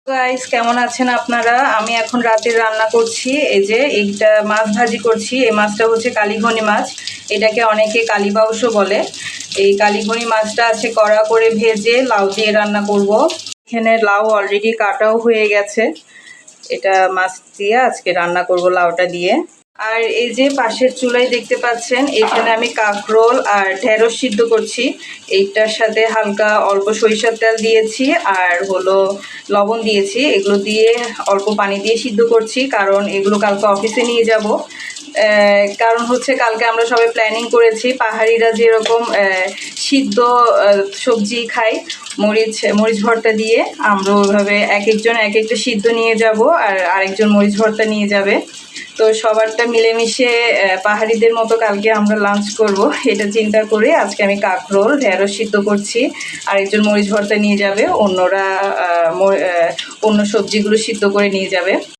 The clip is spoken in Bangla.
গাইস, কেমন আছেন আপনারা? আমি এখন রাতের রান্না করছি। এই যে এইটা মাছ ভাজি করছি। এই মাছটা হচ্ছে কালীঘনি মাছ। এটাকে অনেকে কালীবাউসও বলে। এই কালীঘনি মাছটা আছে কড়া করে ভেজে লাউ দিয়ে রান্না করব। এখানে লাউ অলরেডি কাটাও হয়ে গেছে। এটা মাছ দিয়ে আজকে রান্না করব লাউটা দিয়ে। আর এই যে পাশের চুলায় দেখতে পাচ্ছেন, এখানে আমি কাঁকরোল আর ঢেঁড়স সিদ্ধ করছি। এইটার সাথে হালকা অল্প সরিষার তেল দিয়েছি আর হলো লবণ দিয়েছি। এগুলো দিয়ে অল্প পানি দিয়ে সিদ্ধ করছি, কারণ এগুলো কালকে অফিসে নিয়ে যাব। কারণ হচ্ছে কালকে আমরা সবাই প্ল্যানিং করেছি, পাহাড়িরা যেরকম সিদ্ধ সবজি খাই মরিচ ভর্তা দিয়ে, আমরা ওইভাবে এক একজন এক একটা সিদ্ধ নিয়ে যাব আর আরেকজন মরিচ ভর্তা নিয়ে যাবে। তো সবারটা মিলেমিশে পাহাড়িদের মতো কালকে আমরা লাঞ্চ করব, এটা চিন্তা করে আজকে আমি কাঁকরোল ঢেঁড়স সিদ্ধ করছি। আরেকজন মরিচ ভর্তা নিয়ে যাবে, অন্যরা অন্য সবজিগুলো সিদ্ধ করে নিয়ে যাবে।